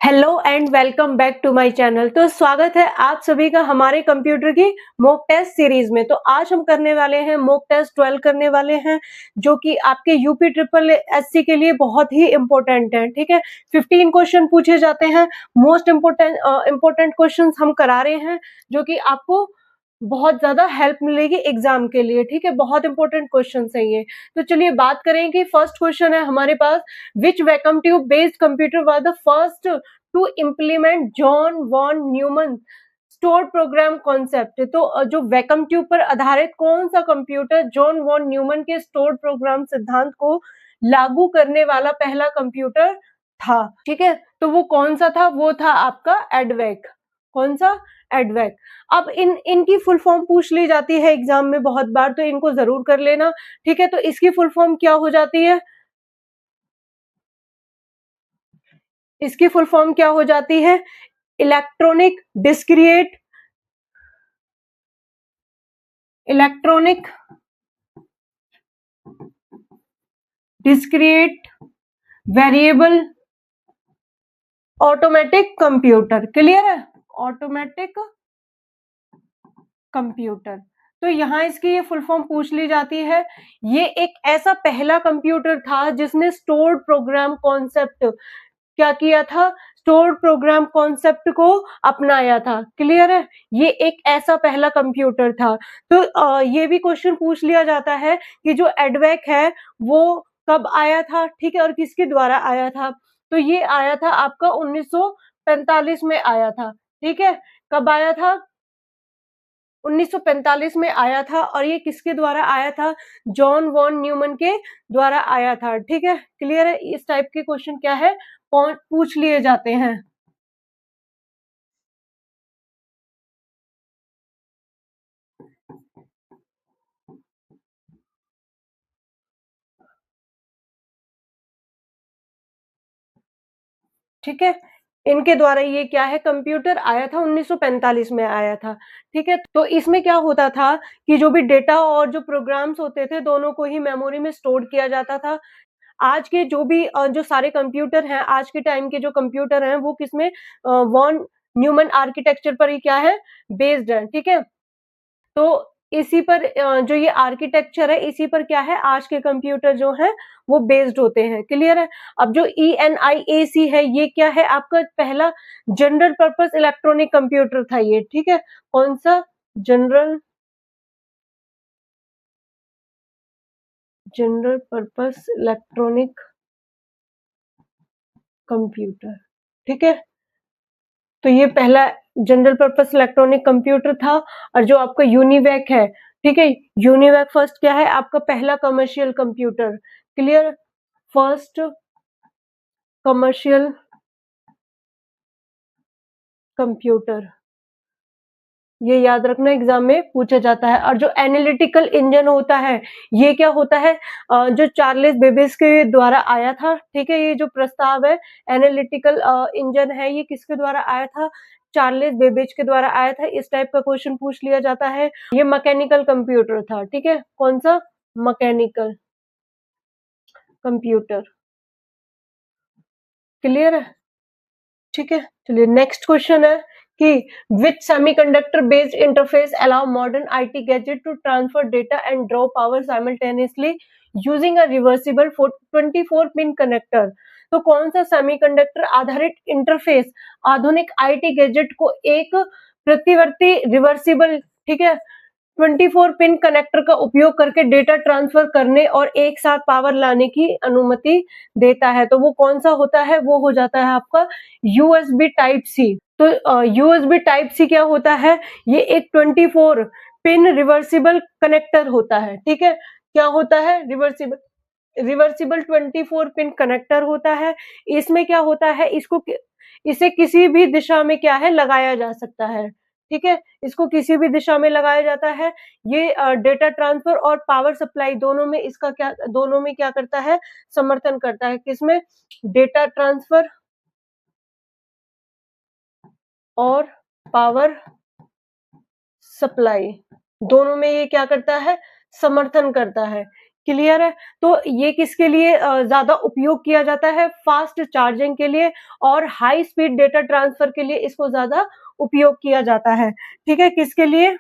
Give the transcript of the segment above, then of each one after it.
Hello and welcome back to my channel. तो स्वागत है आप सभी का हमारे कंप्यूटर की मॉक टेस्ट सीरीज में। तो आज हम करने वाले हैं मॉक टेस्ट 12 करने वाले हैं, जो कि आपके यूपी ट्रिपल एससी के लिए बहुत ही इंपॉर्टेंट है। ठीक है, 15 क्वेश्चन पूछे जाते हैं। मोस्ट इम्पोर्टेंट क्वेश्चन हम करा रहे हैं, जो कि आपको बहुत ज्यादा हेल्प मिलेगी एग्जाम के लिए। ठीक है, बहुत इंपॉर्टेंट क्वेश्चन है ये। तो चलिए बात करें कि फर्स्ट क्वेश्चन है हमारे पास, which vacuum tube based computer was the first to implement John von Neumann store program concept. तो जो वैक्यूम ट्यूब पर आधारित कौन सा कंप्यूटर जॉन वॉन न्यूमन के स्टोर प्रोग्राम सिद्धांत को लागू करने वाला पहला कंप्यूटर था। ठीक है, तो वो कौन सा था? वो था आपका एडवेक। कौन सा? एडवेक। अब इनकी फुल फॉर्म पूछ ली जाती है एग्जाम में बहुत बार, तो इनको जरूर कर लेना। ठीक है, तो इसकी फुल फॉर्म क्या हो जाती है? इसकी फुल फॉर्म क्या हो जाती है? Electronic discrete variable automatic computer. Clear है? Automatic computer. तो यहाँ इसकी ये फुल फॉर्म पूछ ली जाती है। ये एक ऐसा पहला कंप्यूटर था जिसने स्टोर्ड प्रोग्राम कॉन्सेप्ट क्या किया था? स्टोर्ड प्रोग्राम कॉन्सेप्ट को अपनाया था। क्लियर है? ये एक ऐसा पहला कंप्यूटर था। तो ये भी क्वेश्चन पूछ लिया जाता है कि जो एडवेक है वो कब आया था? ठीक है, और किसके द्वारा आया था? तो ये आया था आपका 1945 में आया था। ठीक है, कब आया था? 1945 में आया था। और ये किसके द्वारा आया था? जॉन वॉन न्यूमन के द्वारा आया था। ठीक है, क्लियर है? इस टाइप के क्वेश्चन क्या है, पूछ लिए जाते हैं। ठीक है, इनके द्वारा ये क्या है, कंप्यूटर आया था 1945 में आया था। ठीक है, तो इसमें क्या होता था कि जो भी डेटा और जो प्रोग्राम्स होते थे दोनों को ही मेमोरी में स्टोर किया जाता था। आज के जो भी जो सारे कंप्यूटर हैं, आज के टाइम के जो कंप्यूटर हैं, वो किसमें, वॉन न्यूमन आर्किटेक्चर पर ही क्या है, बेस्ड है। ठीक है, तो इसी पर जो ये आर्किटेक्चर है, इसी पर क्या है, आज के कंप्यूटर जो है वो बेस्ड होते हैं। क्लियर है? अब जो ENIAC है, ये क्या है, आपका पहला जनरल पर्पस इलेक्ट्रॉनिक कंप्यूटर था ये। ठीक है, कौन सा? General purpose electronic computer. ठीक है, तो ये पहला जनरल पर्पस इलेक्ट्रॉनिक कंप्यूटर था। और जो आपका यूनिवैक है, ठीक है, यूनिवैक फर्स्ट क्या है, आपका पहला commercial computer. Clear? First commercial computer, ये याद रखना, एग्जाम में पूछा जाता है। और जो एनालिटिकल इंजन होता है, ये क्या होता है, जो चार्ल्स बेबेज के द्वारा आया था। ठीक है, ये जो प्रस्ताव है एनालिटिकल इंजन है, ये किसके द्वारा आया था? चार्ल्स बेबेज के द्वारा आया था। इस टाइप का क्वेश्चन पूछ लिया जाता है। ये मैकेनिकल कंप्यूटर था। ठीक है, कौन सा? Mechanical computer. क्लियर है? ठीक है, चलिए नेक्स्ट क्वेश्चन है कि which semiconductor based interface allow modern IT gadget to transfer data and draw power simultaneously using a reversible 24 pin connector. तो कौन सा सेमीकंडक्टर आधारित इंटरफेस आधुनिक आईटी गैजेट को एक प्रतिवर्ती रिवर्सिबल, ठीक है, 24 पिन कनेक्टर का उपयोग करके डेटा ट्रांसफर करने और एक साथ पावर लाने की अनुमति देता है? तो वो कौन सा होता है? वो हो जाता है आपका USB टाइप सी। तो USB टाइप सी क्या होता है? ये एक 24 पिन रिवर्सिबल कनेक्टर होता है। ठीक है, क्या होता है? रिवर्सिबल 24 पिन कनेक्टर होता है। इसमें क्या होता है, इसे किसी भी दिशा में क्या है, लगाया जा सकता है। ठीक है, इसको किसी भी दिशा में लगाया जाता है। ये डेटा ट्रांसफर और पावर सप्लाई दोनों में क्या करता है, समर्थन करता है। किसमें? डेटा ट्रांसफर और पावर सप्लाई, दोनों में ये क्या करता है, समर्थन करता है। क्लियर है? तो ये किसके लिए ज़्यादा उपयोग किया जाता है? फास्ट चार्जिंग के लिए और हाई स्पीड डेटा ट्रांसफर के लिए इसको ज़्यादा उपयोग किया जाता है। ठीक है? किसके लिए?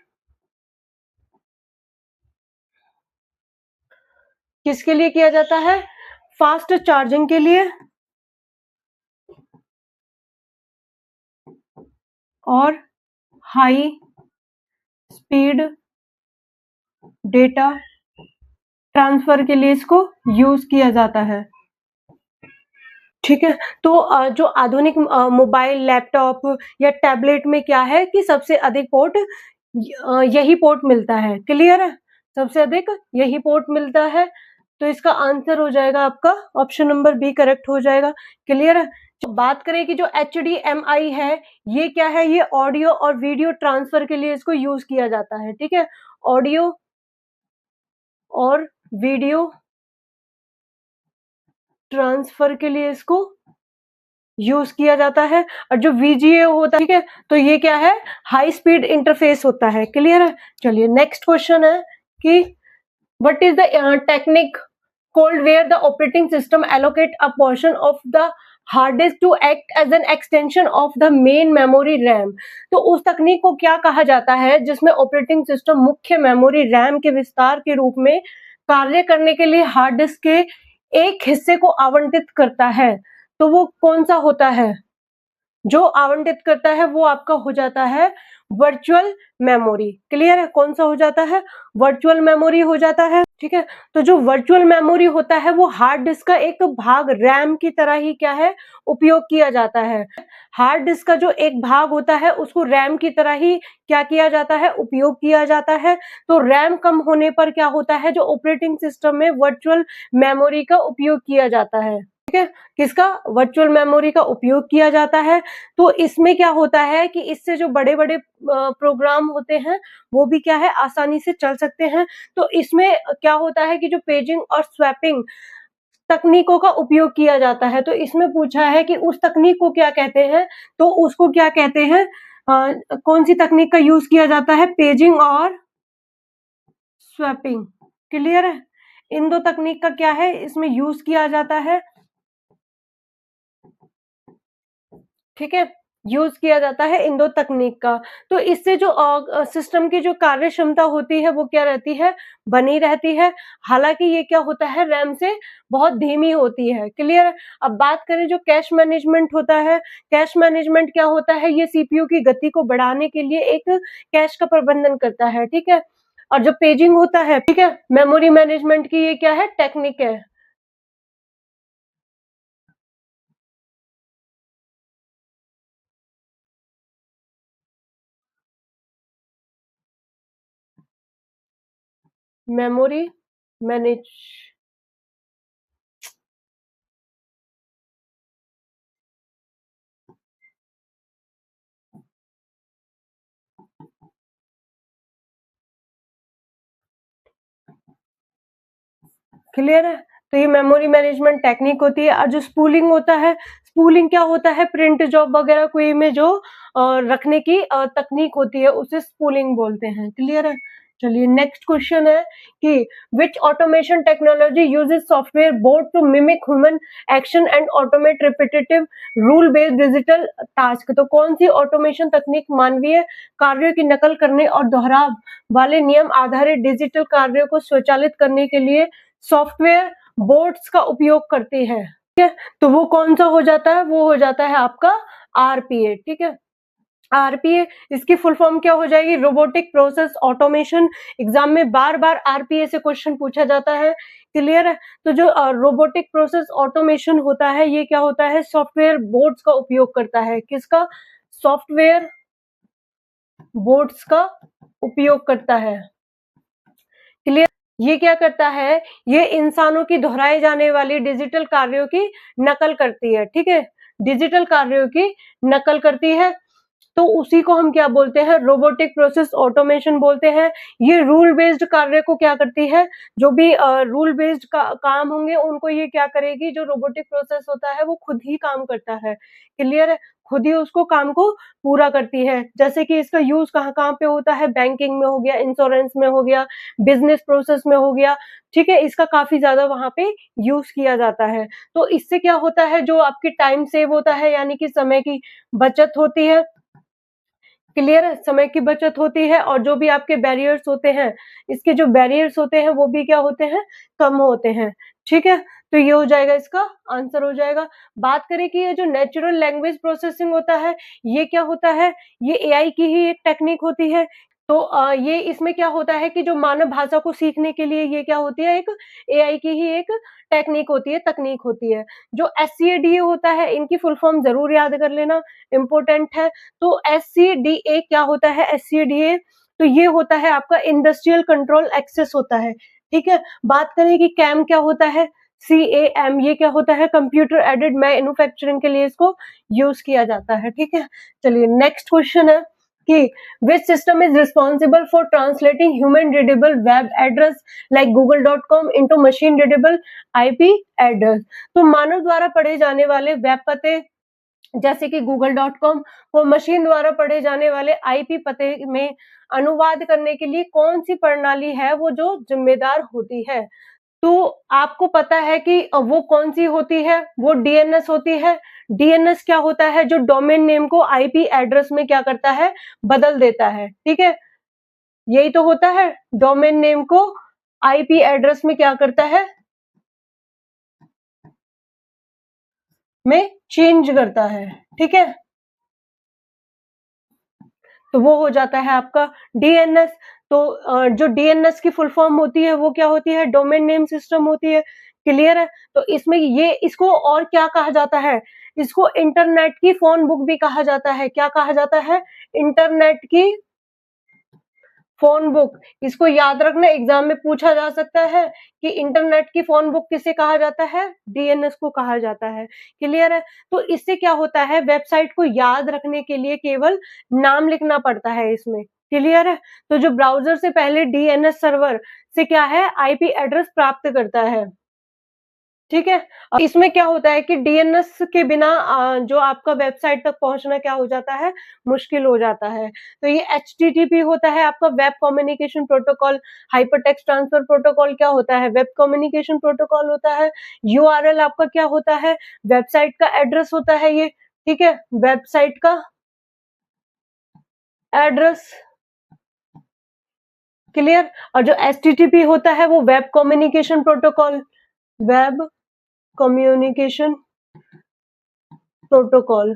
किसके लिए किया जाता है? फास्ट चार्जिंग के लिए और हाई स्पीड डेटा ट्रांसफर के लिए इसको यूज़ किया जाता है। ठीक है? तो जो आधुनिक मोबाइल, लैपटॉप या टैबलेट में क्या है कि सबसे अधिक पोर्ट यही पोर्ट मिलता है। क्लियर है? सबसे अधिक यही पोर्ट मिलता है। तो इसका आंसर हो जाएगा आपका ऑप्शन नंबर बी करेक्ट हो जाएगा। क्लियर है? तो बात करें कि जो एचडीएमआई है, ये क्या है? ये ऑडियो और वीडियो ट्रांसफर के लिए इसको यूज़ किया जाता है। ठीक है? ऑडियो और वीडियो ट्रांसफर के लिए इसको यूज किया जाता है। और जो वीजीए होता है, ठीक है, तो ये क्या है? हाई स्पीड इंटरफेस होता है। क्लियर है? चलिए नेक्स्ट क्वेश्चन है कि what is the technique called where the operating system allocate a portion of the hard disk to act as an extension of the main memory RAM। तो उस तकनीक को क्या कहा जाता है जिसमें ऑपरेटिंग सिस्टम मुख्य मेमोरी रैम के विस्तार के रूप में कार्य करने के लिए हार्ड डिस्क के एक हिस्से को आवंटित करता है? तो वो कौन सा होता है? जो आवंटित करता है वो आपका हो जाता है वर्चुअल मेमोरी। क्लियर है? कौन सा हो जाता है? वर्चुअल मेमोरी हो जाता है। ठीक है? तो जो वर्चुअल मेमोरी होता है वो हार्ड डिस्क का एक भाग रैम की तरह ही क्या है? उपयोग किया जाता है। हार्ड डिस्क का जो एक भाग होता है उसको रैम की तरह ही क्या किया जाता है? उपयोग किया जाता है। तो रैम कम होने पर क्या होता है? जो ऑपरेटिंग सिस्टम में वर्चुअल मेमोरी का उपयोग किया जाता है। ठीक है? किसका? वर्चुअल मेमोरी का उपयोग किया जाता है। तो इसमें क्या होता है कि इससे जो बड़े-बड़े प्रोग्राम होते हैं वो भी क्या है? आसानी से चल सकते हैं। तो इसमें क्या होता है कि जो पेजिंग और स्वैपिंग तकनीकों का उपयोग किया जाता है। तो इसमें पूछा है कि उस तकनीक को क्या कहते हैं? तो उसको क्या कहते हैं? कौन-सी तकनीक का यूज़ किया जाता है? पेजिंग और स्वैपिंग। क्लियर है? इन 2 तकनीक का क्या है? इसमें यूज़ किया जाता है। ठीक है? यूज़ किया जाता है इन 2 तकनीक का। तो इससे जो सिस्टम की जो कार्य क्षमता होती है वो क्या रहती है? बनी रहती है। हालाँकि ये क्या होता है? रैम से बहुत धीमी होती है। क्लियर है? अब बात करें जो कैश मैनेजमेंट होता है, कैश मैनेजमेंट क्या होता है? ये सीपीयू की गति को बढ़ाने के लिए एक कैश का प्रबंधन करता है। ठीक है? और जो पेजिंग होता है, ठीक है? मेमोरी मैनेजमेंट की ये क्या है? टेक्निक है। मेमोरी मैनेज क्लियर है? तो ये मेमोरी मैनेजमेंट टेक्निक होती है। और जो स्पूलिंग होता है, स्पूलिंग क्या होता है? प्रिंट जॉब वगैरह कोई में जो रखने की तकनीक होती है उसे स्पूलिंग बोलते हैं। क्लियर है? चलिए नेक्स्ट क्वेश्चन है कि which automation technology uses software board to mimic human action and automate repetitive rule based digital task. तो कौन सी ऑटोमेशन तकनीक मानवीय कार्यों की नकल करने और दोहराव वाले नियम आधारित डिजिटल कार्यों को स्वचालित करने के लिए सॉफ्टवेयर बोर्ड्स का उपयोग करती है? ठीक है? तो वो कौन सा हो जाता है? वो हो जाता है आपका आरपीए। ठीक है? आरपीए इसकी फुल फॉर्म क्या हो जाएगी? Robotic process automation. एग्जाम में बार-बार आरपीए से क्वेश्चन पूछा जाता है। क्लियर है? तो जो रोबोटिक प्रोसेस ऑटोमेशन होता है ये क्या होता है? सॉफ्टवेयर बोर्ड्स का उपयोग करता है। किसका? सॉफ्टवेयर बोर्ड्स का उपयोग करता है। क्लियर? ये क्या करता है? ये इंसानों की दोहराए जाने वाली डिजिटल कार्यों की नकल करती है। ठीक है? डिजिटल कार्यों की नकल करती है। तो उसी को हम क्या बोलते हैं? रोबोटिक प्रोसेस ऑटोमेशन बोलते हैं। ये रूल बेस्ड कार्य को क्या करती है? जो भी रूल बेस्ड काम होंगे उनको ये क्या करेगी? जो रोबोटिक प्रोसेस होता है वो खुद ही काम करता है। क्लियर है? खुद ही उसको काम को पूरा करती है। जैसे कि इसका यूज कहाँ कहाँ पे होता है, बैंकिंग में हो गया, इंश्योरेंस में हो गया, बिजनेस प्रोसेस में हो गया, ठीक है, इसका काफी ज्यादा वहां पे यूज किया जाता है। तो इससे क्या होता है, जो आपकी टाइम सेव होता है, यानी कि समय की बचत होती है। क्लियर है, समय की बचत होती है, और जो भी आपके बैरियर्स होते हैं, इसके जो बैरियर्स होते हैं वो भी क्या होते हैं, कम होते हैं। ठीक है, तो ये हो जाएगा, इसका आंसर हो जाएगा। बात करें कि ये जो नेचुरल लैंग्वेज प्रोसेसिंग होता है, ये क्या होता है, ये एआई की ही एक टेक्निक होती है। तो ये इसमें क्या होता है कि जो मानव भाषा को सीखने के लिए ये क्या होती है, एक एआई की ही एक टेक्निक होती है, तकनीक होती है। जो एससीएडीए होता है, इनकी फुल फॉर्म जरूर याद कर लेना, इम्पोर्टेंट है। तो एससीडीए क्या होता है, एससीडीए तो ये होता है आपका इंडस्ट्रियल कंट्रोल एक्सेस होता है। ठीक है, बात करें कि कैम क्या होता है, CAM ये क्या होता है, कंप्यूटर एडेड मैन्युफैक्चरिंग के लिए इसको यूज किया जाता है। ठीक है, चलिए नेक्स्ट क्वेश्चन है कि which system is responsible for translating human readable web address like google.com into machine readable IP address। तो मानव द्वारा पढ़े जाने वाले वेब पते जैसे कि google.com को मशीन द्वारा पढ़े जाने वाले आईपी पते में अनुवाद करने के लिए कौन सी प्रणाली है वो जो जिम्मेदार होती है। तो आपको पता है कि वो कौन सी होती है, वो डीएनएस होती है। डीएनएस क्या होता है, जो डोमेन नेम को आईपी एड्रेस में क्या करता है, बदल देता है। ठीक है, यही तो होता है, डोमेन नेम को आईपी एड्रेस में क्या करता है, में चेंज करता है। ठीक है, तो वो हो जाता है आपका डीएनएस। तो जो डीएनएस की फुल फॉर्म होती है वो क्या होती है, डोमेन नेम सिस्टम होती है। क्लियर है, तो इसमें ये इसको और क्या कहा जाता है, इसको इंटरनेट की फोन बुक भी कहा जाता है। क्या कहा जाता है, इंटरनेट की फोन बुक। इसको याद रखना, एग्जाम में पूछा जा सकता है कि इंटरनेट की फोन बुक किसे कहा जाता है, डीएनएस को कहा जाता है। क्लियर है, तो इससे क्या होता है, वेबसाइट को याद रखने के लिए केवल नाम लिखना पड़ता है इसमें। क्लियर है, तो जो ब्राउजर से पहले डीएनएस सर्वर से क्या है, आईपी एड्रेस प्राप्त करता है। ठीक है, इसमें क्या होता है कि डीएनएस के बिना जो आपका वेबसाइट तक पहुंचना क्या हो जाता है, मुश्किल हो जाता है। तो ये एचटीटीपी होता है आपका web communication protocol. Hypertext transfer protocol क्या होता है, वेब कम्युनिकेशन प्रोटोकॉल होता है। यूआरएल आपका क्या होता है, वेबसाइट का एड्रेस होता है ये। ठीक है, वेबसाइट का एड्रेस। क्लियर, और जो एचटीटीपी होता है वो web communication protocol, web communication protocol.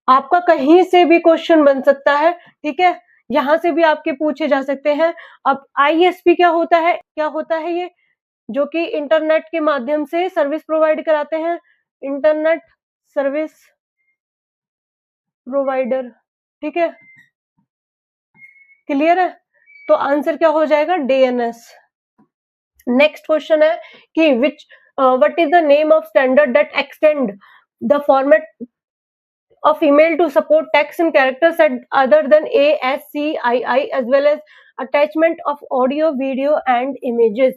आपका कहीं से भी क्वेश्चन बन सकता है। ठीक है, यहां से भी आपके पूछे जा सकते हैं। अब आईएसपी क्या होता है, क्या होता है ये, जो कि इंटरनेट के माध्यम से सर्विस प्रोवाइड कराते हैं, इंटरनेट सर्विस प्रोवाइडर। ठीक है, क्लियर है, तो आंसर क्या हो जाएगा, डीएनएस। नेक्स्ट क्वेश्चन है कि विच what is the name of standard that extend the format of email to support text and characters other than ASCII as well as attachment of audio, video and images।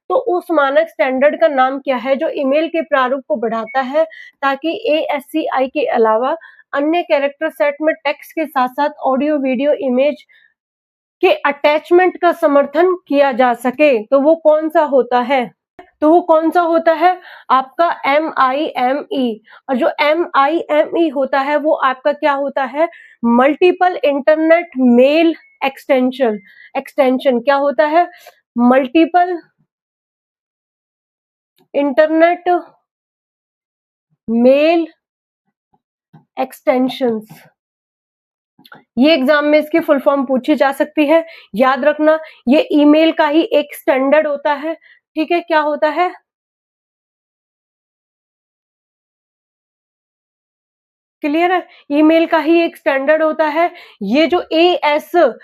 तो उस मानक standard का नाम क्या है जो ईमेल के प्रारूप को बढ़ाता है ताकि ASCII के अलावा अन्य कैरेक्टर सेट में टेक्स्ट के साथ साथ ऑडियो, वीडियो, इमेज के अटैचमेंट का समर्थन किया जा सके। तो वो कौन सा होता है, तो वो कौन सा होता है आपका MIME। और जो MIME होता है वो आपका क्या होता है, multiple internet mail extension. Extension क्या होता है, मल्टीपल इंटरनेट मेल एक्सटेंशंस। ये एग्जाम में इसकी फुल फॉर्म पूछी जा सकती है, याद रखना ये ईमेल का ही एक स्टैंडर्ड होता है। ठीक है, क्या होता है, क्लियर है, ईमेल का ही एक स्टैंडर्ड होता है। ये जो ASCII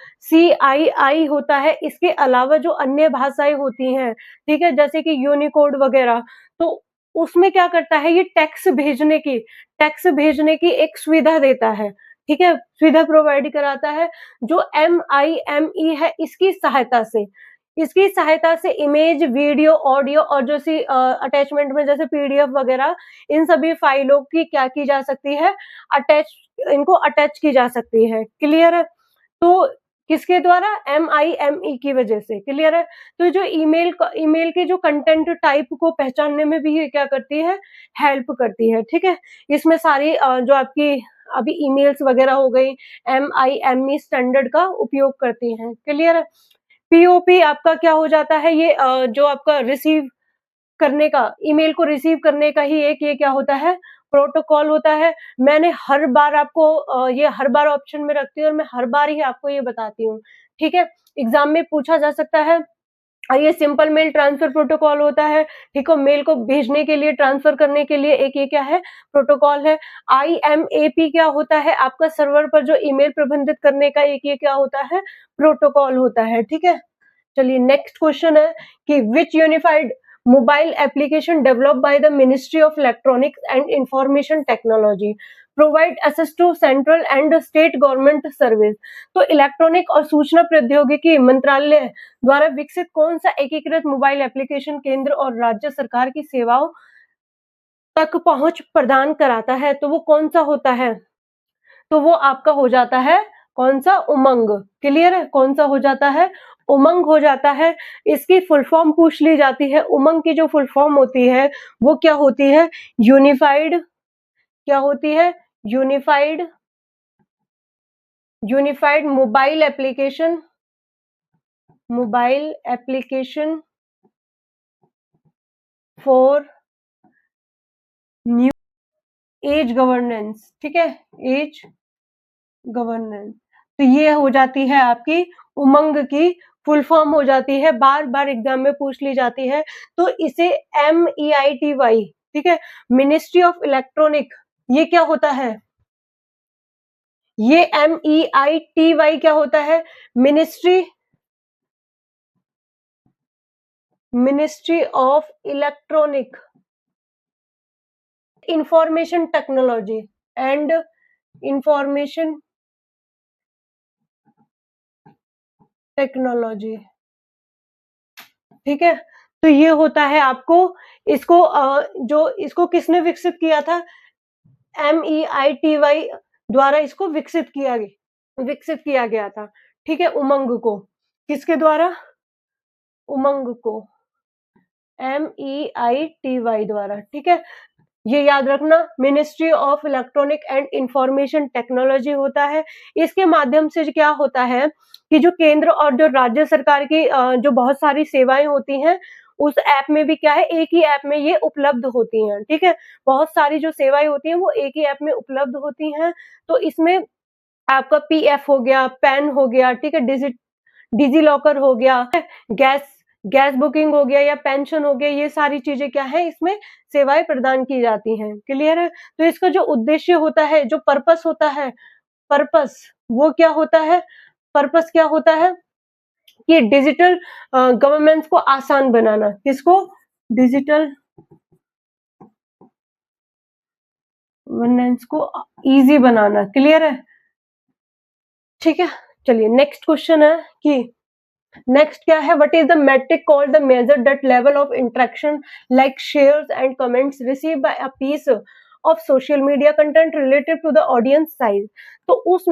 होता है, इसके अलावा जो अन्य भाषाएं होती हैं, ठीक है, जैसे कि यूनिकोड वगैरह, तो उसमें क्या करता है, ये टेक्स्ट भेजने की एक सुविधा देता है। ठीक है, सुविधा प्रोवाइड कराता है। जो MIME है इसकी सहायता से इसकी सहायता से इमेज, वीडियो, ऑडियो और जो सी अटैचमेंट में जैसे पीडीएफ वगैरह, इन सभी फाइलों की क्या की जा सकती है, इनको अटैच की जा सकती है। क्लियर है? तो किसके द्वारा? MIME की वजह से। क्लियर है? तो जो ईमेल के जो कंटेंट टाइप को पहचानने में भी ये क्या करती है, हेल्प करती है। ठीक है? इसमें सारी जो आपकी अभी ईमेल्स वगैरह हो गई, MIME स्टैंडर्ड का उपयोग करती हैं। क्लियर है? पीओपी आपका क्या हो जाता है, ये जो आपका रिसीव करने का, ईमेल को रिसीव करने का ही एक ये क्या होता है, प्रोटोकॉल होता है। मैंने हर बार आपको ये हर बार ऑप्शन में रखती हूँ और मैं हर बार ही आपको ये बताती हूँ। ठीक है? एग्जाम में पूछा जा सकता है। ये सिंपल मेल ट्रांसफर प्रोटोकॉल होता है। ठीक है? मेल को भेजने के लिए, ट्रांसफर करने के लिए एक ये क्या है, प्रोटोकॉल है। IMAP क्या होता है, आपका सर्वर पर जो ईमेल प्रबंधित करने का एक ये क्या होता है, प्रोटोकॉल होता है। ठीक है? चलिए नेक्स्ट क्वेश्चन है कि which unified mobile application developed by the ministry of electronics and information technology provide access to central and state government service. तो इलेक्ट्रॉनिक और सूचना प्रौद्योगिकी मंत्रालय द्वारा विकसित कौन सा एकीकृत मोबाइल एप्लीकेशन केंद्र और राज्य सरकार की सेवाओं तक पहुंच प्रदान कराता है? तो वो कौन सा होता है? तो वो आपका हो जाता है कौन सा, उमंग। क्लियर है? कौन सा हो जाता है, उमंग हो जाता है। इसकी फुल फॉर्म पूछ ली जाती है। उमंग की जो फुल फॉर्म होती है वो क्या होती है, यूनिफाइड, क्या होती है, unified, unified mobile application for new age governance. ठीक है? Age governance. तो ये हो जाती है आपकी उमंग की फुल फॉर्म हो जाती है, बार बार एग्जाम में पूछ ली जाती है। तो इसे MEITY, ठीक है, मिनिस्ट्री ऑफ इलेक्ट्रॉनिक, ये क्या होता है, ये MEITY क्या होता है, ministry of electronic information technology and information technology. ठीक है? तो ये होता है आपको, इसको जो इसको किसने विकसित किया था, MEITY द्वारा इसको विकसित किया गया था। ठीक है? उमंग को किसके द्वारा, उमंग को MEITY द्वारा। ठीक है? ये याद रखना, ministry of electronic and information technology होता है। इसके माध्यम से क्या होता है कि जो केंद्र और जो राज्य सरकार की जो बहुत सारी सेवाएं होती हैं, उस ऐप में भी क्या है, एक ही ऐप में ये उपलब्ध होती हैं। ठीक है? बहुत सारी जो सेवाएं होती हैं वो एक ही ऐप में उपलब्ध होती हैं। तो इसमें आपका PF हो गया, पैन हो गया, ठीक है, डिजी लॉकर हो गया, गैस गैस बुकिंग हो गया या पेंशन हो गया, ये सारी चीजें क्या है, इसमें सेवाएं प्रदान की जाती हैं। क्लियर है? तो इसका जो उद्देश्य होता है, जो पर्पस होता है, पर्पस वो क्या होता है, पर्पस क्या होता है कि डिजिटल गवर्नेंस को आसान बनाना। किसको, डिजिटल गवर्नेंस को इजी बनाना। क्लियर है? ठीक है? चलिए नेक्स्ट क्वेश्चन है कि नेक्स्ट क्या है, what is the metric called the measure that level of interaction like shares and comments receive by a piece of social media content related to the audience size. तो उस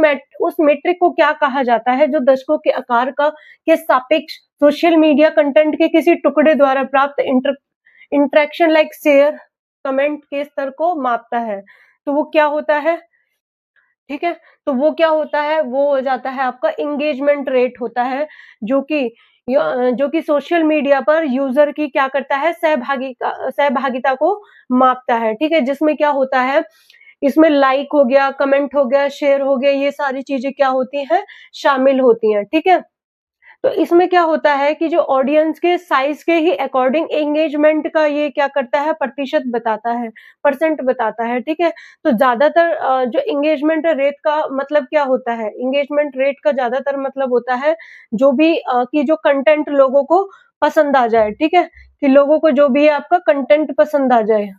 metric को क्या कहा जाता है जो दर्शकों के आकार का के सापेक्ष सोशल मीडिया कंटेंट के किसी टुकड़े द्वारा प्राप्त इंटरेक्शन लाइक शेयर कमेंट के स्तर को मापता है। तो वो क्या होता है, ठीक है, तो वो क्या होता है, वो हो जाता है आपका एंगेजमेंट रेट होता है, जो कि जो कि सोशल मीडिया पर यूजर की क्या करता है, सहभागिता को मापता है। ठीक है? जिसमें क्या होता है, इसमें लाइक हो गया, कमेंट हो गया, शेयर हो गया, ये सारी चीजें क्या होती हैं, शामिल होती हैं। ठीक है? तो इसमें क्या होता है कि जो ऑडियंस के साइज के ही अकॉर्डिंग एंगेजमेंट का ये क्या करता है, प्रतिशत बताता है, परसेंट बताता है। ठीक है? तो ज्यादातर जो एंगेजमेंट रेट का मतलब क्या होता है, एंगेजमेंट रेट का ज्यादातर मतलब होता है जो भी कि जो कंटेंट लोगों को पसंद आ जाए। ठीक है? कि लोगों को जो भी है आपका कंटेंट पसंद आ जाए।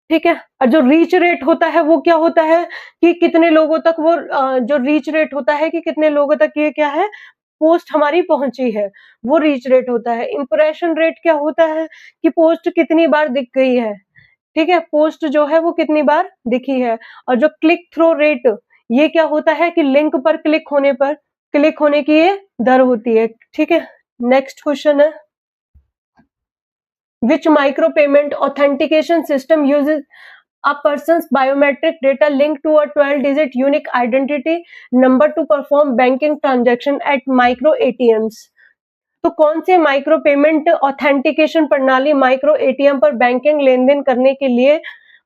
ठीक है? और जो रीच रेट होता है वो क्या होता है कि कितने लोगों तक वो जो रीच रेट होता है कि कितने लोगों तक ये क्या है, पोस्ट हमारी पहुंची है, वो रीच रेट होता है। इंप्रेशन रेट क्या होता है कि पोस्ट कितनी बार दिख गई है, ठीक है, पोस्ट जो है वो कितनी बार दिखी है। और जो क्लिक थ्रू रेट, ये क्या होता है कि लिंक पर क्लिक होने की ये दर होती है, ठीक है। नेक्स्ट क्वेश्चन है, which micro payment authentication system uses a person's biometric data linked to a 12-digit unique identity number to perform banking transaction at micro ATMs? तो कौन से माइक्रो पेमेंट ऑथेंटिकेशन प्रणाली माइक्रो एटीएम पर banking लेन then करने के लिए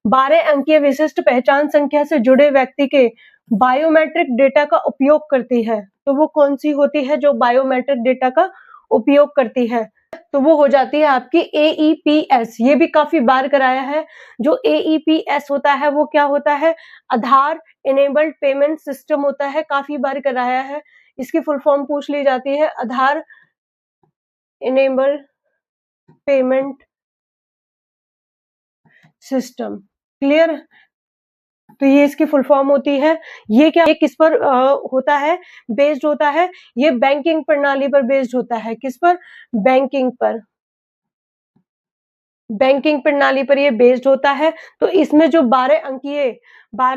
12 अंकीय विशिष्ट पहचान संख्या से जुड़े व्यक्ति के बायोमेट्रिक डेटा का उपयोग करती है? तो वो कौन सी होती है जो बायोमेट्रिक डेटा का उपयोग करती है? तो वो हो जाती है आपकी AEPS। ये भी काफी बार कराया है। जो AEPS होता है वो क्या होता है? आधार इनेबल्ड पेमेंट सिस्टम होता है, काफी बार कराया है। इसकी फुल फॉर्म पूछ ली जाती है, आधार इनेबल्ड पेमेंट सिस्टम। क्लियर? तो ये इसकी फुल फॉर्म होती है। ये क्या, ये किस पर होता है, बेस्ड होता है? ये बैंकिंग प्रणाली पर बेस्ड होता है। किस पर? बैंकिंग पर, बैंकिंग प्रणाली पर ये बेस्ड होता है। तो इसमें जो 12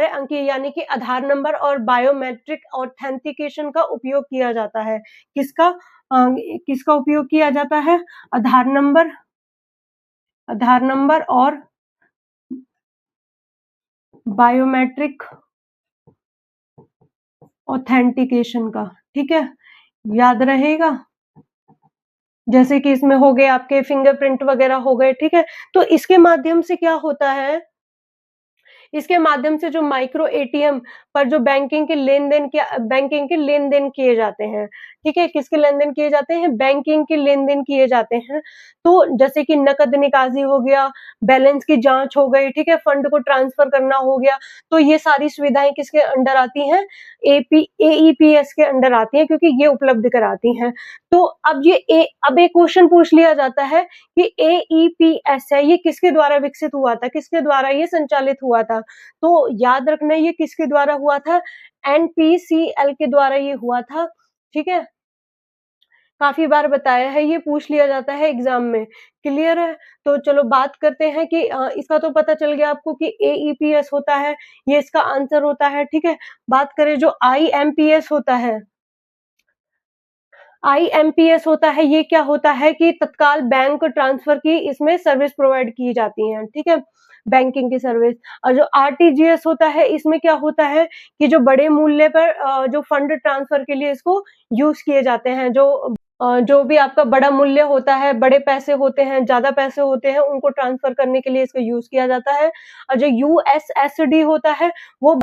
अंकीय यानी कि आधार नंबर और बायोमेट्रिक ऑथेंटिकेशन का उपयोग किया जाता है। किसका उपयोग किया जाता है? आधार नंबर और बायोमेट्रिक ऑथेंटिकेशन का, ठीक है, याद रहेगा। जैसे कि इसमें हो गए आपके फिंगरप्रिंट वगैरह हो गए, ठीक है। तो इसके माध्यम से क्या होता है, इसके माध्यम से जो माइक्रो एटीएम पर जो बैंकिंग के लेन देन किए जाते हैं, ठीक है। किसके लेन देन किए जाते हैं? बैंकिंग के लेन देन किए जाते हैं। तो जैसे कि नकद निकासी हो गया, बैलेंस की जांच हो गई, ठीक है, फंड को ट्रांसफर करना हो गया। तो ये सारी सुविधाएं किसके अंडर आती हैं? AEPS के अंडर आती हैं, क्योंकि ये उपलब्ध कराती हैं। तो अब एक क्वेश्चन पूछ लिया जाता है कि AEPS है, ये किसके द्वारा विकसित हुआ था, किसके द्वारा ये संचालित हुआ था? तो याद रखना, ये किसके द्वारा हुआ था? NPCL के द्वारा ये हुआ था, ठीक है। काफी बार बताया है, ये पूछ लिया जाता है एग्जाम में। क्लियर है? तो चलो बात करते हैं कि इसका तो पता चल गया आपको कि AEPS होता है, ये इसका आंसर होता है, ठीक है। बात करें जो IMPS होता है, IMPS होता है, ये क्या होता है कि तत्काल बैंक ट्रांसफर की इसमें सर्विस प्रोवाइड की जाती है, ठीक है, बैंकिंग की सर्विस। और जो RTGS होता है, इसमें क्या होता है कि जो बड़े मूल्य पर जो फंड ट्रांसफर के लिए इसको यूज किए जाते हैं, जो भी आपका बड़ा मूल्य होता है, बड़े पैसे होते हैं, ज्यादा पैसे होते हैं, उनको ट्रांसफर करने के लिए इसका यूज किया जाता है। और जो USSD होता है, वो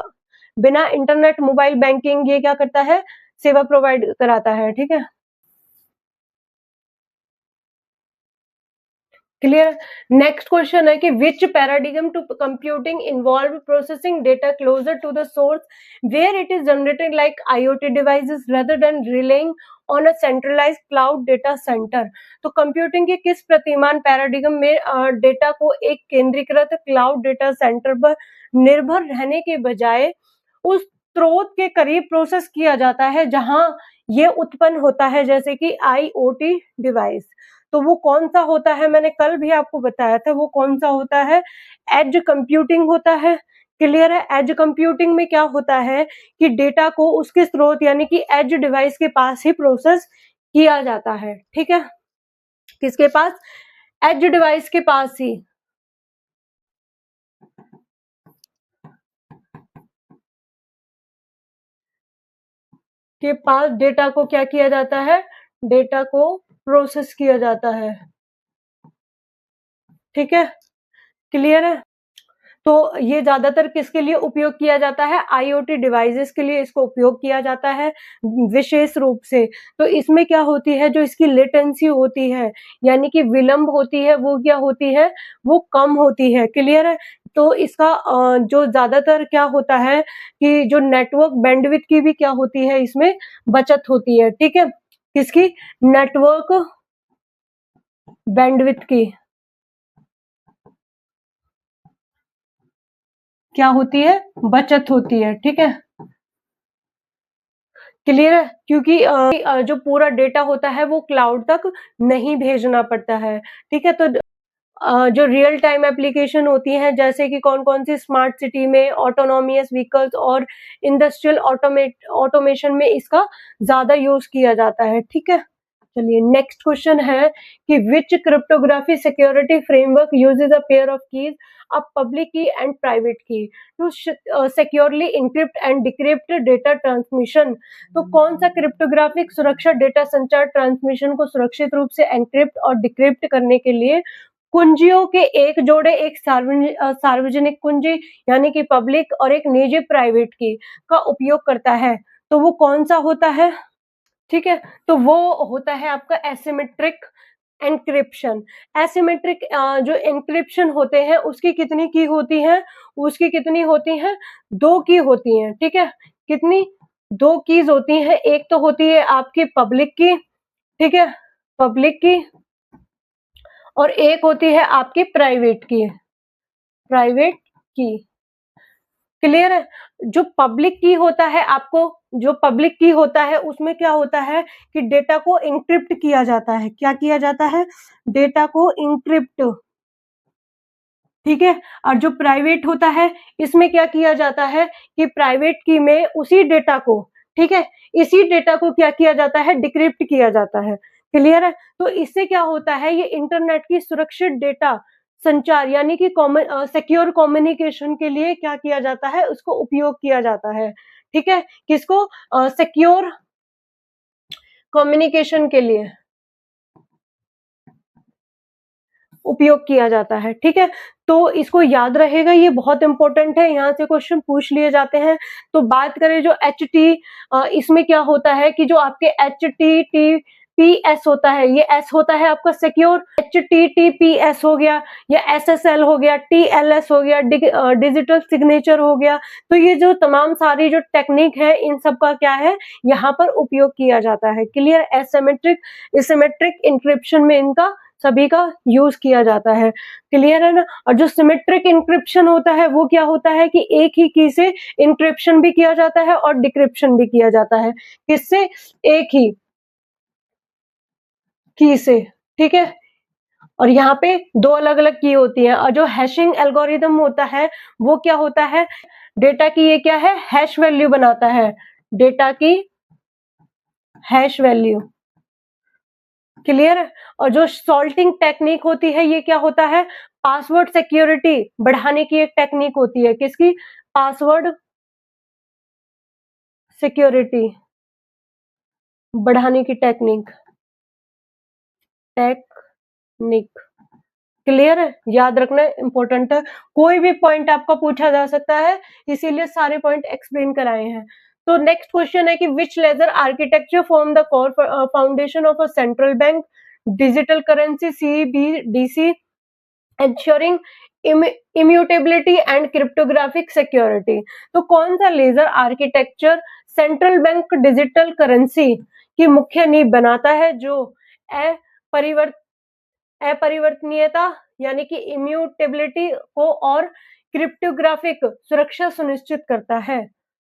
बिना इंटरनेट मोबाइल बैंकिंग ये क्या करता है, सेवा प्रोवाइड कराता है, ठीक है। क्लियर? नेक्स्ट क्वेश्चन है कि which paradigm to computing involve processing data closer to the source where it is generated like IoT devices rather than relying on a centralized cloud data center. तो computing के किस प्रतिमान paradigm में data को एक केंद्रीकृत क्लाउड डेटा सेंटर पर निर्भर रहने के बजाय उस स्रोत के करीब प्रोसेस किया जाता है जहां ये उत्पन्न होता है, जैसे कि IoT डिवाइस। तो वो कौन सा होता है, मैंने कल भी आपको बताया था, वो कौन सा होता है? एज कंप्यूटिंग होता है। क्लियर है? एज कंप्यूटिंग में क्या होता है कि डेटा को उसके स्रोत यानी कि एज डिवाइस के पास ही प्रोसेस किया जाता है, ठीक है। किसके पास? एज डिवाइस के पास ही, के पास डेटा को क्या किया जाता है? डेटा को प्रोसेस किया जाता है, ठीक है। क्लियर है? तो ये ज्यादातर किसके लिए उपयोग किया जाता है? IoT डिवाइसेस के लिए इसको उपयोग किया जाता है विशेष रूप से। तो इसमें क्या होती है, जो इसकी लेटेंसी होती है यानी कि विलंब होती है, वो क्या होती है? वो कम होती है। क्लियर है? तो इसका जो ज्यादातर क्या होता है कि जो नेटवर्क बैंडविड्थ की भी क्या होती है, इसमें बचत होती है, ठीक है। किसकी? नेटवर्क बैंडविड्थ की क्या होती है? बचत होती है, ठीक है। क्लियर है, क्योंकि जो पूरा डेटा होता है वो क्लाउड तक नहीं भेजना पड़ता है, ठीक है। तो जो रियल टाइम एप्लीकेशन होती हैं, जैसे कि कौन-कौन सी स्मार्ट सिटी में, ऑटोनोमियस व्हीकल्स और इंडस्ट्रियल ऑटोमेशन में इसका ज़्यादा यूज़ किया जाता है, ठीक है। चलिए नेक्स्ट क्वेश्चन है कि which cryptography security framework uses a pair of keys, a public key and private key, to securely encrypt and decrypt data transmission. तो कौन सा क्रिप्टोग्राफिक सुरक्षा डेटा संचार ट्रांसमिशन को सुरक्षित रूप से एन्क्रिप्ट और डिक्रिप्ट करने के लिए कुंजियों के एक जोड़े, एक सार्वजनिक कुंजी यानी कि पब्लिक और एक निजी प्राइवेट की का उपयोग करता है। तो वो कौन सा होता है, ठीक है। तो वो होता है आपका एसिमेट्रिक एन्क्रिप्शन। एसिमेट्रिक जो एन्क्रिप्शन होते हैं उसकी कितनी की होती है, उसकी कितनी होती है, 2 की होती हैं, ठीक है। कितनी, 2 कीज होती हैं। एक तो होती है आपकी पब्लिक की, ठीक है, पब्लिक की, और एक होती है आपकी प्राइवेट की, प्राइवेट की। क्लियर है। जो पब्लिक की होता है, आपको जो पब्लिक की होता है उसमें क्या होता है कि डेटा को एन्क्रिप्ट किया जाता है। क्या किया जाता है, डेटा को एन्क्रिप्ट, ठीक है। और जो प्राइवेट होता है इसमें क्या किया जाता है कि प्राइवेट की में उसी डेटा को, ठीक है, इसी डेटा को क्या किया जाता है, डिक्रिप्ट किया जाता है। क्लियर है। तो इससे क्या होता है, ये इंटरनेट की सुरक्षित डेटा संचार यानी कि सिक्योर कम्युनिकेशन के लिए क्या किया जाता है, उसको उपयोग किया जाता है, ठीक है। किसको, सिक्योर कम्युनिकेशन के लिए उपयोग किया जाता है, ठीक है। तो इसको याद रहेगा, ये बहुत इंपॉर्टेंट है, यहाँ से क्वेश्चन पूछ लिए जाते हैं। तो बात करें जो इसमें क्या होता है कि जो आपके HTTPS होता है, ये S होता है आपका सिक्योर, HTTPS हो गया या SSL हो गया, TLS हो गया, डिजिटल सिग्नेचर हो गया। तो ये जो तमाम सारी जो टेक्निक है, इन सब का क्या है, यहाँ पर उपयोग किया जाता है। क्लियर। एसिमेट्रिक इंक्रिप्शन में इनका सभी का यूज किया जाता है। क्लियर है ना। और जो सिमेट्रिक इंक्रिप्शन होता है वो क्या होता है कि एक ही की से इंक्रिप्शन भी किया जाता है और डिक्रिप्शन भी किया जाता है। किससे, एक ही की से, ठीक है। और यहाँ पे 2 अलग-अलग की होती है। और जो हैशिंग एल्गोरिदम होता है वो क्या होता है, डेटा की ये क्या है, हैश वैल्यू बनाता है, डेटा की हैश वैल्यू। क्लियर है। और जो सॉल्टिंग टेक्निक होती है ये क्या होता है, पासवर्ड सिक्योरिटी बढ़ाने की एक टेक्निक होती है। किसकी, पासवर्ड सिक्योरिटी बढ़ाने की टेक्निक, टेक्निक। क्लियर है, याद रखना इंपॉर्टेंट है। कोई भी पॉइंट आपका पूछा जा सकता है, इसीलिए सारे पॉइंट एक्सप्लेन कराए हैं। तो नेक्स्ट क्वेश्चन है कि which ledger architecture form the core foundation of a central bank digital currency CBDC ensuring immutability and cryptographic security। तो कौन सा ledger architecture central bank digital currency की मुख्य नींव बनाता है, जो अपरिवर्तनीयता यानी कि इम्यूटेबिलिटी को और क्रिप्टोग्राफिक सुरक्षा सुनिश्चित करता है।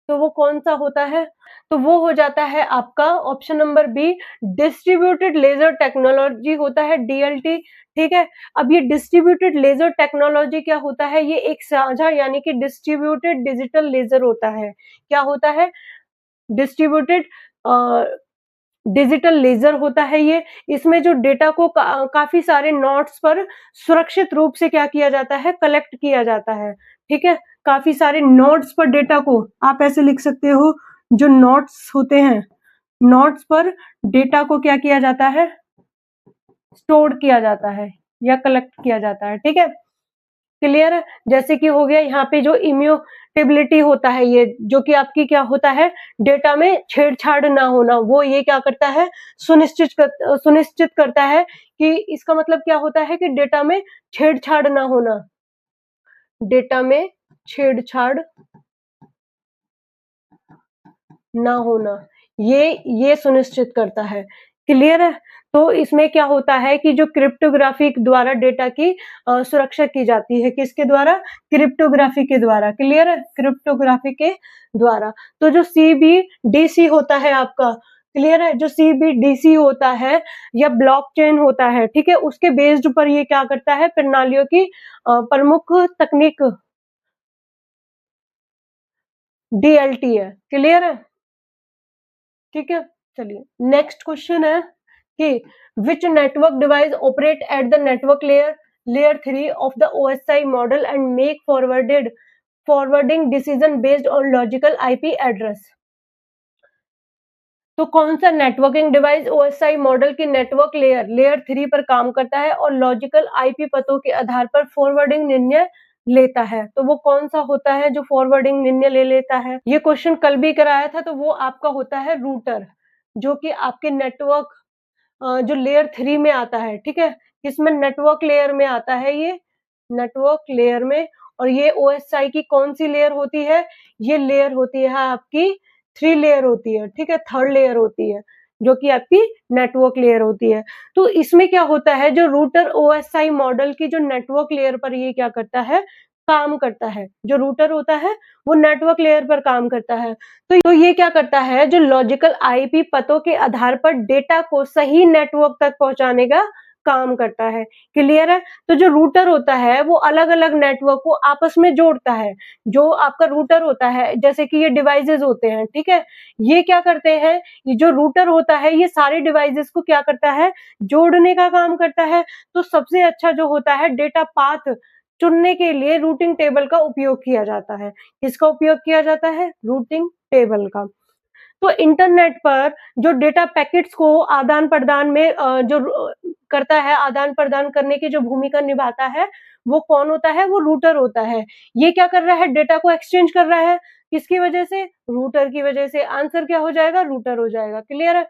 तो वो कौन सा होता है, तो वो हो जाता है आपका option number B, distributed ledger technology होता है, DLT, ठीक है। अब ये डिस्ट्रीब्यूटेड लेजर टेक्नोलॉजी क्या होता है, ये एक साझा यानी कि डिस्ट्रीब्यूटेड डिजिटल लेजर होता है। क्या होता है, डिस्ट्रीब्यूटेड डिजिटल लेजर होता है ये। इसमें जो डेटा को काफी सारे नोड्स पर सुरक्षित रूप से क्या किया जाता है, कलेक्ट किया जाता है, ठीक है। काफी सारे नोड्स पर डेटा को आप ऐसे लिख सकते हो, जो नोड्स होते हैं, नोड्स पर डेटा को क्या किया जाता है, स्टोर किया जाता है या कलेक्ट किया जाता है, ठीक है। क्लियर है। जैसे कि हो गया यहाँ पे जो इम्यूटेबिलिटी होता है, ये जो कि आपकी क्या होता है, डेटा में छेड़छाड़ ना होना, वो ये क्या करता है, सुनिश्चित करता है कि इसका मतलब क्या होता है कि डेटा में छेड़छाड़ ना होना, डेटा में छेड़छाड़ ना होना, ये सुनिश्चित करता है। क्लियर है? तो इसमें क्या होता है कि जो क्रिप्टोग्राफी द्वारा डेटा की सुरक्षा की जाती है, किसके द्वारा? क्रिप्टोग्राफी के द्वारा। क्लियर है? क्रिप्टोग्राफी के द्वारा। तो जो सीबीडीसी होता है आपका, क्लियर है? जो सीबीडीसी होता है या ब्लॉकचेन होता है, ठीक है? उसके बेस्ड पर ये क्या करता है? प्रणालियों की प्रमुख तकनीक डीएलटी है। क्लियर है? ठीक है, चलिए नेक्स्ट क्वेश्चन है कि which network device operate at the network layer 3 of the OSI model and make forwarding decision based on logical IP address. तो कौन सा नेटवर्किंग डिवाइस ओएसआई मॉडल की नेटवर्क लेयर 3 पर काम करता है और लॉजिकल आईपी पतों के आधार पर फॉरवर्डिंग निर्णय लेता है? तो वो कौन सा होता है जो फॉरवर्डिंग निर्णय ले लेता है? ये क्वेश्चन कल भी कराया था, तो वो आपका होता है रूटर, जो कि आपके नेटवर्क जो लेयर 3 में आता है, ठीक है? इसमें नेटवर्क लेयर में आता है ये, नेटवर्क लेयर में। और ये ओएसआई की कौन सी लेयर होती है? ये लेयर होती है आपकी 3 लेयर होती है, ठीक है? थर्ड लेयर होती है, जो कि आपकी नेटवर्क लेयर होती है। तो इसमें क्या होता है, जो रूटर ओएसआई मॉडल की जो नेटवर्क लेयर पर ये क्या करता है? काम करता है। जो रूटर होता है वो नेटवर्क लेयर पर काम करता है। तो ये क्या करता है, जो लॉजिकल आईपी पतों के आधार पर डेटा को सही नेटवर्क तक पहुंचाने का काम करता है। क्लियर है? तो जो रूटर होता है वो अलग-अलग नेटवर्क को आपस में जोड़ता है। जो आपका रूटर होता है, जैसे कि ये डिवाइसेस होते हैं, ठीक है? ये क्या करते हैं, ये जो रूटर होता है ये सारे डिवाइसेस को क्या करता है? जोड़ने का काम करता है। तो सबसे अच्छा जो होता है, डेटा पाथ चुनने के लिए रूटिंग टेबल का उपयोग किया जाता है। किसका उपयोग किया जाता है? रूटिंग टेबल का। तो इंटरनेट पर जो डेटा पैकेट्स को आदान-प्रदान में जो करता है, आदान-प्रदान करने की जो भूमिका निभाता है, वो कौन होता है? वो रूटर होता है। ये क्या कर रहा है? डेटा को एक्सचेंज कर रहा है। किसकी वजह से? रूटर की वजह से। आंसर क्या हो जाएगा? रूटर हो जाएगा। क्लियर है?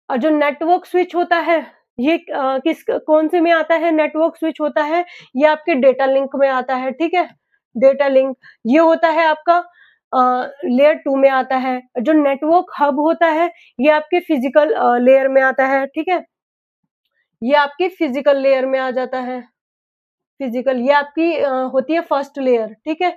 और जो नेटवर्क स्विच होता है, ये कौन से में आता है? नेटवर्क स्विच होता है, ये आपके डेटा लिंक में आता है, ठीक है? डेटा लिंक ये होता है आपका लेयर 2 में आता है। जो नेटवर्क हब होता है, ये आपके फिजिकल लेयर में आता है, ठीक है? ये आपकी फिजिकल लेयर में आ जाता है। फिजिकल ये आपकी होती है फर्स्ट लेयर, ठीक है?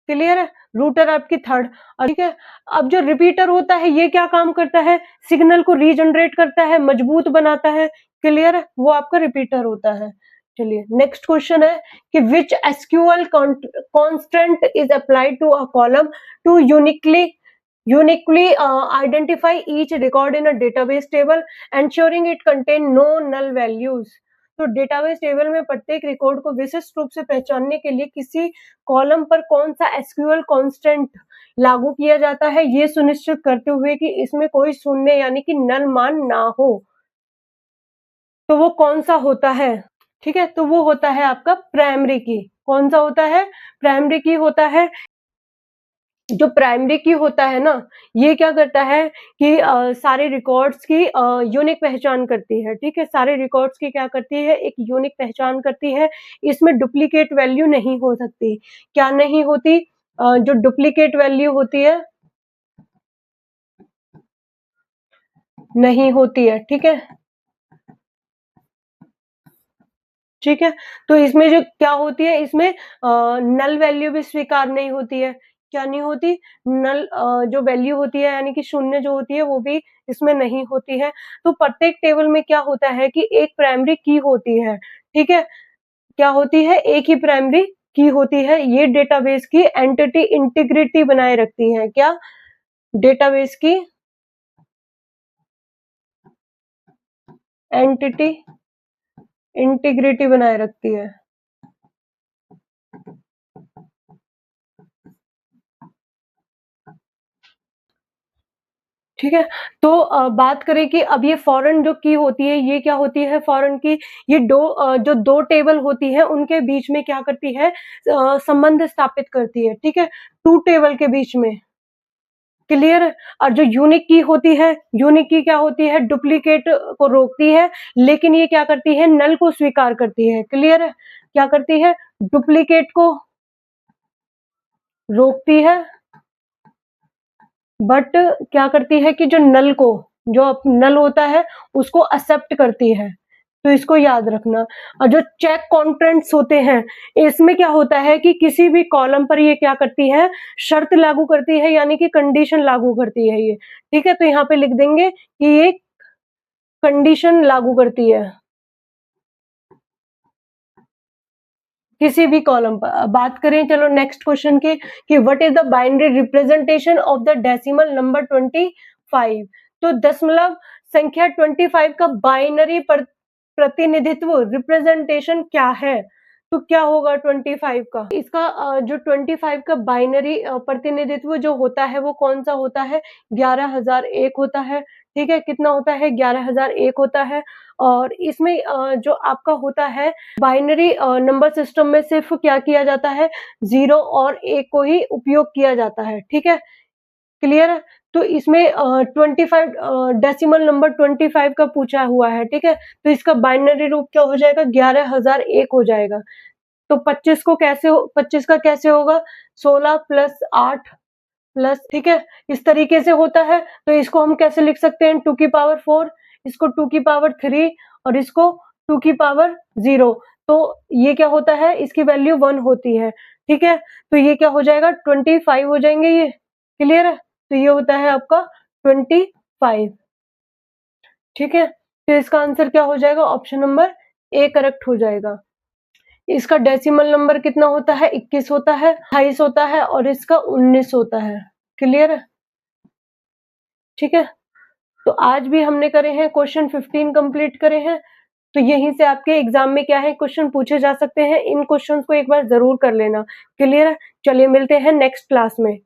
क्लियर है? रूटर आपकी थर्ड। ठीक है? अब जो रिपीटर होता है ये क्या काम करता है? सिग्नल को रीजनरेट करता है, मजबूत बनाता है। क्लियर है? वो आपका रिपीटर होता है। चलिए नेक्स्ट क्वेश्चन है कि which SQL constant is applied to a column to uniquely identify each record in a database table ensuring it contain no null values। तो डेटाबेस टेबल में प्रत्येक रिकॉर्ड को विशिष्ट रूप से पहचानने के लिए किसी कॉलम पर कौन सा एसक्यूएल कांस्टेंट लागू किया जाता है, ये सुनिश्चित करते हुए कि इसमें कोई शून्य यानी कि नल मान ना हो। तो वो कौन सा होता है? ठीक है, तो वो होता है आपका प्राइमरी की। कौन सा होता है? प्राइमरी की होता है। जो प्राइमरी की होता है ना, ये क्या करता है कि सारे रिकॉर्ड्स की यूनिक पहचान करती है, ठीक है? सारे रिकॉर्ड्स की क्या करती है? एक यूनिक पहचान करती है। इसमें डुप्लीकेट वैल्यू नहीं हो सकती। क्या नहीं होती? जो डुप्लीकेट वैल्यू होती है, नहीं होती है, ठीक है? ठीक है, तो इसमें जो क्या होती है, इसमें नल वैल्यू भी स्वीकार नहीं होती है। क्या नहीं होती? नल जो वैल्यू होती है यानी कि शून्य जो होती है वो भी इसमें नहीं होती है। तो प्रत्येक टेबल में क्या होता है कि एक प्राइमरी की होती है, ठीक है? क्या होती है? एक ही प्राइमरी की होती है। ये डेटाबेस की एंटिटी इंटीग्रिटी बनाए रखती है। क्या? डेटाबेस की एंटिटी इंटीग्रिटी बनाए रखती है। ठीक है, तो बात करें कि अब ये फॉरेन जो की होती है, ये क्या होती है फॉरेन की? ये जो 2 टेबल होती है उनके बीच में क्या करती है? संबंध स्थापित करती है, ठीक है? 2 टेबल के बीच में। क्लियर है? और जो यूनिक की होती है, यूनिक की क्या होती है? डुप्लीकेट को रोकती है, लेकिन ये क्या करती है? नल को स्वीकार करती है। क्लियर है? क्या करती है? डुप्लीकेट को रोकती है, बट क्या करती है कि जो नल को जो नल होता है उसको एक्सेप्ट करती है, तो इसको याद रखना। और जो चेक कॉन्ट्रेंट्स होते हैं, इसमें क्या होता है कि किसी भी कॉलम पर ये क्या करती है, शर्त लागू करती है, यानी कि कंडीशन लागू करती है ये। ठीक है, तो यहाँ पे लिख देंगे कि ये कंडीशन लागू करती है किसी भी कॉलम पर। अब बात करें चलो नेक्स्ट क्वेश्चन की कि what is the binary representation of the decimal number 25। तो दशमलव संख्या 25 का बाइनरी प्रतिनिधित्व रिप्रेजेंटेशन क्या है, तो क्या होगा 25 का? इसका जो 25 का बाइनरी प्रतिनिधित्व जो होता है वो कौन सा होता है, 11001 होता है। ठीक है, कितना होता है, 11001 होता है। और इसमें जो आपका होता है बाइनरी नंबर सिस्टम में सिर्फ क्या किया जाता है, 0 और 1 को ही उपयोग किया जाता है। ठीक है, क्लियर है? तो इसमें 25 डेसिमल नंबर 25 का पूछा हुआ है। ठीक है, तो इसका बाइनरी रूप क्या हो जाएगा, 11001 हो जाएगा। तो 25 का कैसे होगा, 16 प्लस 8 प्लस, ठीक है, इस तरीके से होता है। तो इसको हम कैसे लिख सकते हैं, 2 की पावर 4, इसको 2 की पावर 3 और इसको 2 की पावर 0। तो ये क्या होता है, इसकी वैल्यू 1 होती है। ठीक है, तो ये क्या हो जाएगा, 25 हो जाएंगे ये। क्लियर है? तो ये होता है आपका 25। ठीक है, तो इसका आंसर क्या हो जाएगा, ऑप्शन नंबर ए करेक्ट हो जाएगा। इसका डेसिमल नंबर कितना होता है, 21 होता है, 28 होता है और इसका 19 होता है। क्लियर है? ठीक है, तो आज भी हमने करे हैं क्वेश्चन 15 कंप्लीट करे हैं। तो यहीं से आपके एग्जाम में क्या है, क्वेश्चन पूछे जा सकते हैं। इन क्वेश्चंस को एक बार जरूर कर लेना। क्लियर है? चलिए मिलते हैं नेक्स्ट क्लास में।